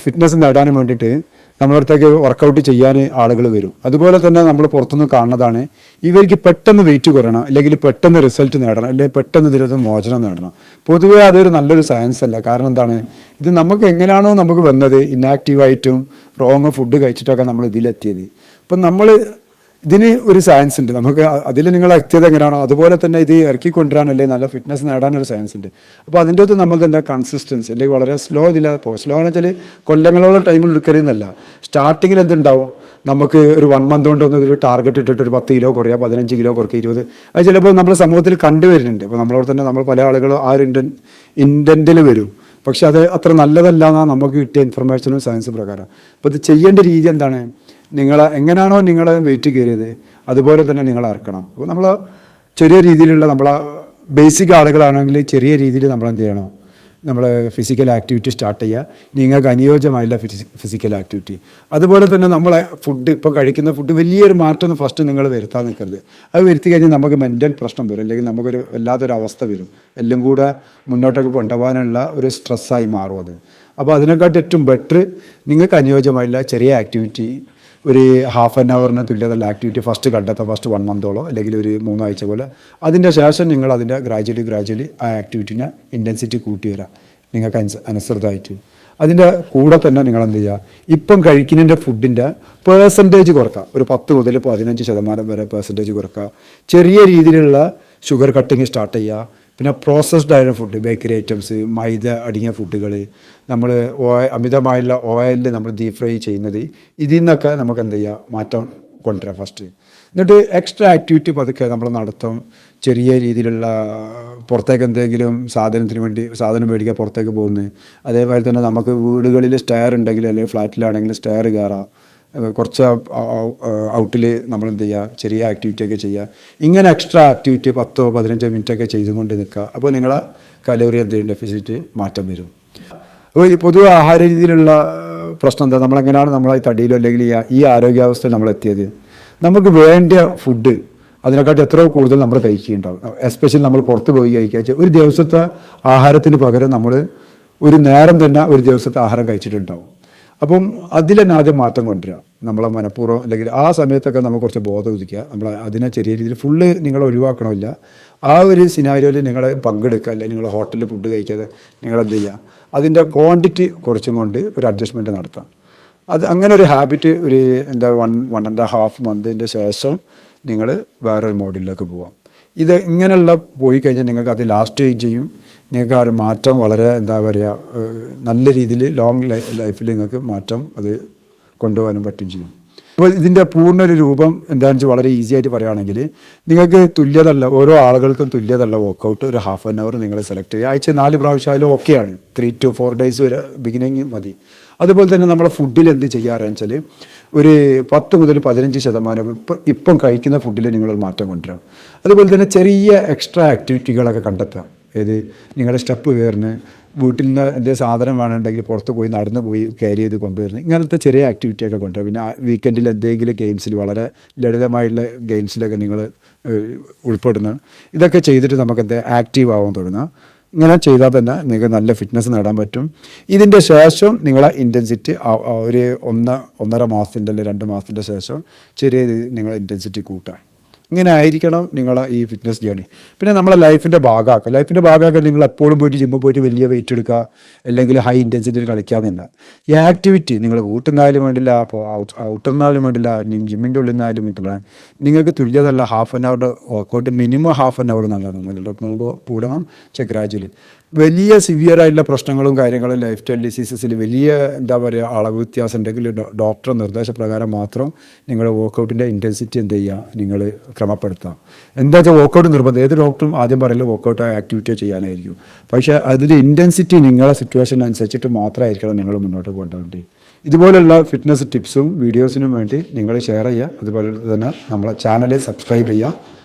Fitness നേടാനും വേണ്ടിയിട്ട് നമ്മളടുത്തേക്ക് workout ചെയ്യാൻ ആളുകൾ വരും. അതുപോലെ തന്നെ നമ്മൾ പുറത്തുനിന്ന് കാണുന്നതാണ് ഇവർക്ക് പെട്ടെന്ന് വെയിറ്റ് കുറയണം, അല്ലെങ്കിൽ പെട്ടെന്ന് റിസൾട്ട് നേടണം, അല്ലെങ്കിൽ പെട്ടെന്ന് ഇതിലൊരു മോചനം നേടണം. പൊതുവേ അതൊരു നല്ലൊരു സയൻസ് അല്ല. കാരണം എന്താണ്, ഇത് നമുക്ക് എങ്ങനെയാണോ നമുക്ക് വന്നത് ഇന്നാക്റ്റീവായിട്ടും റോങ് ഫുഡ് കഴിച്ചിട്ടൊക്കെ നമ്മൾ ഇതിലെത്തിയത്. അപ്പം നമ്മൾ ഇതിന് ഒരു സയൻസ് ഉണ്ട്. നമുക്ക് അതിൽ നിങ്ങൾ എത്തിയത് എങ്ങനെയാണോ അതുപോലെ തന്നെ ഇത് ഇറക്കിക്കൊണ്ടുവരാനല്ലേ നല്ല ഫിറ്റ്നസ് നേടാനൊരു സയൻസ് ഉണ്ട്. അപ്പോൾ അതിൻ്റെ അകത്ത് നമ്മൾ തന്നെ കൺസിസ്റ്റൻസി അല്ലെങ്കിൽ വളരെ സ്ലോ ഇതില്ലാതെ പോകും. സ്ലോ എന്ന് വെച്ചാൽ കൊല്ലങ്ങളോളം ടൈമിൽ എടുക്കരുതെന്നല്ല. സ്റ്റാർട്ടിങ്ങിൽ എന്തുണ്ടാവും, നമുക്ക് ഒരു 1 മന്ത് കൊണ്ട് ഒന്ന് ഒരു ടാർഗറ്റ് ഇട്ടിട്ട് ഒരു 10 കിലോ കുറയുക, 15 കിലോ കുറയ്ക്കുക, 20. അത് ചിലപ്പോൾ നമ്മുടെ സമൂഹത്തിൽ കണ്ടുവരുന്നുണ്ട്. ഇപ്പോൾ നമ്മളോട് തന്നെ നമ്മൾ പല ആളുകളും ആ ഒരു ഇൻറ്റൻറ്റിൽ വരും. പക്ഷെ അത് അത്ര നല്ലതല്ല എന്നാണ് നമുക്ക് കിട്ടിയ ഇൻഫർമേഷനും സയൻസ് പ്രകാരം. അപ്പോൾ ഇത് ചെയ്യേണ്ട രീതി എന്താണ്, എങ്ങനെയാണോ നിങ്ങൾ വെയിറ്റ് കയറിയത് അതുപോലെ തന്നെ നിങ്ങൾ ഇറക്കണം. അപ്പോൾ നമ്മൾ ചെറിയ രീതിയിലുള്ള നമ്മളെ ബേസിക് ആളുകളാണെങ്കിൽ ചെറിയ രീതിയിൽ നമ്മൾ എന്ത് ചെയ്യണം, നമ്മൾ ഫിസിക്കൽ ആക്ടിവിറ്റി സ്റ്റാർട്ട് ചെയ്യുക, നിങ്ങൾക്ക് അനുയോജ്യമായുള്ള ഫിസിക്കൽ ആക്ടിവിറ്റി. അതുപോലെ തന്നെ നമ്മളെ ഫുഡ്, ഇപ്പോൾ കഴിക്കുന്ന ഫുഡ് വലിയൊരു മാറ്റം ഫസ്റ്റ് നിങ്ങൾ വരുത്താൻ നിൽക്കരുത്. അത് വരുത്തി കഴിഞ്ഞാൽ നമുക്ക് മെൻ്റൽ പ്രശ്നം വരും, അല്ലെങ്കിൽ നമുക്കൊരു വല്ലാത്തൊരു അവസ്ഥ വരും. എല്ലാം കൂടെ മുന്നോട്ടേക്ക് കൊണ്ടുപോകാനുള്ള ഒരു സ്ട്രെസ്സായി മാറും അത്. അപ്പോൾ അതിനെക്കാട്ടി ഏറ്റവും ബെറ്റർ നിങ്ങൾക്ക് അനുയോജ്യമായുള്ള ചെറിയ ആക്ടിവിറ്റി, ഒരു ഹാഫ് ആൻ അവറിന് തുല്യതയുള്ള ആക്ടിവിറ്റി ഫസ്റ്റ് കണ്ടെത്താം, ഫസ്റ്റ് 1 മന്തോളോ അല്ലെങ്കിൽ ഒരു 3 ആഴ്ച പോലെ. അതിൻ്റെ ശേഷം നിങ്ങൾ അതിൻ്റെ ഗ്രാജുവലി ആ ആക്ടിവിറ്റിനെ ഇൻറ്റൻസിറ്റി കൂട്ടി വരാം നിങ്ങൾക്ക് അനുസൃതമായിട്ട്. അതിൻ്റെ കൂടെ തന്നെ നിങ്ങൾ എന്ത് ചെയ്യുക, ഇപ്പം കഴിക്കുന്നതിൻ്റെ ഫുഡിൻ്റെ പേഴ്സൻറ്റേജ് കുറക്കുക. ഒരു 10 മുതൽ 15% വരെ പേഴ്സൻറ്റേജ് കുറക്കുക. ചെറിയ രീതിയിലുള്ള ഷുഗർ കട്ടിങ് സ്റ്റാർട്ട് ചെയ്യുക. പിന്നെ പ്രോസസ്ഡ് ആയ ഫുഡ്, ബേക്കറി ഐറ്റംസ്, മൈദ അടങ്ങിയ ഫുഡുകൾ, നമ്മൾ അമിതമായുള്ള ഓയിലിൽ നമ്മൾ ഡീപ് ഫ്രൈ ചെയ്യുന്നത്, ഇതിൽ നിന്നൊക്കെ നമുക്ക് എന്ത് ചെയ്യുക, മാറ്റം കൊണ്ടുവരാം ഫസ്റ്റ്. എന്നിട്ട് എക്സ്ട്രാ ആക്ടിവിറ്റി പതുക്കെ നമ്മൾ നടത്തും. ചെറിയ രീതിയിലുള്ള പുറത്തേക്ക് എന്തെങ്കിലും സാധനം മേടിക്കാൻ പുറത്തേക്ക് പോകുന്നത്. അതേപോലെ തന്നെ നമുക്ക് വീടുകളിൽ സ്റ്റെയർ ഉണ്ടെങ്കിൽ, അല്ലെങ്കിൽ ഫ്ലാറ്റിലാണെങ്കിൽ സ്റ്റെയർ കയറാം. കുറച്ച് ഔട്ടിൽ നമ്മൾ എന്ത് ചെയ്യുക, ചെറിയ ആക്ടിവിറ്റി ഒക്കെ ചെയ്യുക. ഇങ്ങനെ എക്സ്ട്രാ ആക്ടിവിറ്റി 10-15 മിനിറ്റൊക്കെ ചെയ്തുകൊണ്ട് നിൽക്കുക. അപ്പോൾ നിങ്ങളെ കലോറി എന്തെങ്കിലും ഡെഫിസിറ്റ് മാറ്റം വരും. അപ്പോൾ ഈ പൊതുവെ ആഹാര രീതിയിലുള്ള പ്രശ്നം എന്താ, നമ്മളെങ്ങനെയാണ് നമ്മളെ തടിയിലോ അല്ലെങ്കിൽ ഈ ആരോഗ്യാവസ്ഥയിൽ നമ്മളെത്തിയത്, നമുക്ക് വേണ്ട ഫുഡ് അതിനെക്കാട്ടി എത്രയോ കൂടുതൽ നമ്മൾ കഴിക്കുന്നുണ്ടാവും. എസ്പെഷ്യലി നമ്മൾ പുറത്ത് പോയി കഴിക്കുക, ഒരു ദിവസത്തെ ആഹാരത്തിന് പകരം നമ്മൾ ഒരു നേരം തന്നെ ഒരു ദിവസത്തെ ആഹാരം കഴിച്ചിട്ടുണ്ടാവും. അപ്പം അതിൽ തന്നെ ആദ്യം മാറ്റം കൊണ്ടുവരിക. നമ്മളെ മനഃപൂർവ്വം അല്ലെങ്കിൽ ആ സമയത്തൊക്കെ നമ്മൾ കുറച്ച് ബോധം ഉദിക്കുക. നമ്മൾ അതിനെ ചെറിയ രീതിയിൽ ഫുള്ള് നിങ്ങൾ ഒഴിവാക്കണമില്ല. ആ ഒരു സിനാരിയോയിൽ നിങ്ങൾ പങ്കെടുക്കുക, അല്ലെങ്കിൽ നിങ്ങൾ ഹോട്ടലിൽ ഫുഡ് കഴിക്കാതെ നിങ്ങളെന്ത് ചെയ്യുക, അതിൻ്റെ ക്വാണ്ടിറ്റി കുറച്ചും കൊണ്ട് ഒരു അഡ്ജസ്റ്റ്മെൻറ്റ് നടത്താം. അത് അങ്ങനെ ഒരു ഹാബിറ്റ് ഒരു 1.5 മന്തിൻ്റെ ശേഷം നിങ്ങൾ വേറൊരു മോഡിലേക്ക് പോവാം. ഇത് ഇങ്ങനെയുള്ള പോയി കഴിഞ്ഞാൽ നിങ്ങൾക്ക് അത് ലാസ്റ്റ് ചെയ്യും. നിങ്ങൾക്ക് ആ ഒരു മാറ്റം വളരെ എന്താ പറയുക, നല്ല രീതിയിൽ ലോങ് ലൈഫിൽ നിങ്ങൾക്ക് മാറ്റം അത് കൊണ്ടുപോകാനും പറ്റും ചെയ്യും. അപ്പോൾ ഇതിൻ്റെ പൂർണ്ണ ഒരു രൂപം എന്താണെന്ന് വെച്ചാൽ വളരെ ഈസി ആയിട്ട് പറയുകയാണെങ്കിൽ, നിങ്ങൾക്ക് തുല്യതല്ല, ഓരോ ആളുകൾക്കും തുല്യതല്ല വർക്കൗട്ട് ഒരു ഹാഫ് ആൻ അവർ നിങ്ങൾ സെലക്ട് ചെയ്യുക. ആഴ്ച 4 പ്രാവശ്യമായാലും ഓക്കെയാണ്. 3 to 4 days വരെ ബിഗിനിങ് മതി. അതുപോലെ തന്നെ നമ്മുടെ ഫുഡിൽ എന്ത് ചെയ്യാറെന്ന് വെച്ചാൽ, ഒരു 10 മുതൽ 15% ഇപ്പം കഴിക്കുന്ന ഫുഡിൽ നിങ്ങൾ മാറ്റം കൊണ്ടുവരാം. അതുപോലെ തന്നെ ചെറിയ എക്സ്ട്രാ ആക്ടിവിറ്റികളൊക്കെ കണ്ടെത്താം. നിങ്ങളുടെ സ്റ്റെപ്പ് കയറുന്ന, വീട്ടിൽ നിന്ന് എന്തെങ്കിലും സാധനം വേണമെന്നുണ്ടെങ്കിൽ പുറത്ത് പോയി നടന്ന് പോയി ക്യാരി ചെയ്ത് കൊണ്ടുവരുന്നത്, ഇങ്ങനത്തെ ചെറിയ ആക്ടിവിറ്റിയൊക്കെ കൊണ്ടുവരാം. പിന്നെ വീക്കെൻഡിൽ എന്തെങ്കിലും ഗെയിംസിൽ, വളരെ ലളിതമായിട്ടുള്ള ഗെയിംസിലൊക്കെ നിങ്ങൾ ഉൾപ്പെടുന്ന, ഇതൊക്കെ ചെയ്തിട്ട് നമുക്ക് ആക്റ്റീവ് ആവാൻ തുടങ്ങുക. ഇങ്ങനെ ചെയ്താൽ തന്നെ നിങ്ങൾക്ക് നല്ല ഫിറ്റ്നസ് നേടാൻ പറ്റും. ഇതിൻ്റെ ശേഷം നിങ്ങളെ ഇൻറ്റൻസിറ്റി ഒരു 1.5 മാസത്തിൻ്റെ അല്ലെങ്കിൽ 2 മാസത്തിൻ്റെ ശേഷം ചെറിയ നിങ്ങൾ ഇൻറ്റൻസിറ്റി കൂട്ടാം. ഇങ്ങനെ ആയിരിക്കണം നിങ്ങളെ ഈ ഫിറ്റ്നസ് ജേണി. പിന്നെ നമ്മളെ ലൈഫിൻ്റെ ഭാഗമാക്കുക. നിങ്ങൾ എപ്പോഴും പോയിട്ട് ജിമ്മിൽ പോയിട്ട് വലിയ വെയിറ്റ് എടുക്കുക, അല്ലെങ്കിൽ ഹൈ ഇൻറ്റൻസിറ്റിയിൽ കളിക്കാമെന്നില്ല. ഈ ആക്ടിവിറ്റി നിങ്ങൾ വീട്ടിൽ നിന്നാലും വേണ്ടില്ല, അപ്പോൾ ഔട്ടിൽ നിന്നാലും വേണ്ടില്ല, ജിമ്മിൻ്റെ ഉള്ളിൽ നിന്നാലും വേണ്ടില്ല, നിങ്ങൾക്ക് തുല്യതല്ല half an hour workout, minimum half an hour നല്ലതാണ് കൂടണം. ഗ്രാജുവലി വലിയ സിവിയർ ആയിട്ടുള്ള പ്രശ്നങ്ങളും കാര്യങ്ങളും ലൈഫ് സ്റ്റൈൽ ഡിസീസസിൽ വലിയ എന്താ പറയുക അളവ് വ്യത്യാസം ഉണ്ടെങ്കിൽ ഡോക്ടറെ നിർദ്ദേശപ്രകാരം മാത്രം നിങ്ങളുടെ വർക്കൗട്ടിൻ്റെ ഇൻറ്റൻസിറ്റി എന്ത് ചെയ്യുക, നിങ്ങൾ ക്രമപ്പെടുത്താം. എന്താ വെച്ചാൽ വർക്കൗട്ട് നിർബന്ധം, ഏത് ഡോക്ടറും ആദ്യം പറയുന്നത് വർക്കൗട്ട് ആക്ടിവിറ്റി ചെയ്യാനായിരിക്കും. പക്ഷേ അതിൻ്റെ ഇൻറ്റൻസിറ്റി നിങ്ങളുടെ സിറ്റുവേഷൻ അനുസരിച്ചിട്ട് മാത്രമായിരിക്കണം നിങ്ങൾ മുന്നോട്ട് കൊണ്ടുപോകേണ്ടത്. ഇതുപോലുള്ള ഫിറ്റ്നസ് ടിപ്സും വീഡിയോസിനും വേണ്ടി നിങ്ങൾ ഷെയർ ചെയ്യുക. അതുപോലെ തന്നെ നമ്മളെ ചാനൽ സബ്സ്ക്രൈബ് ചെയ്യുക.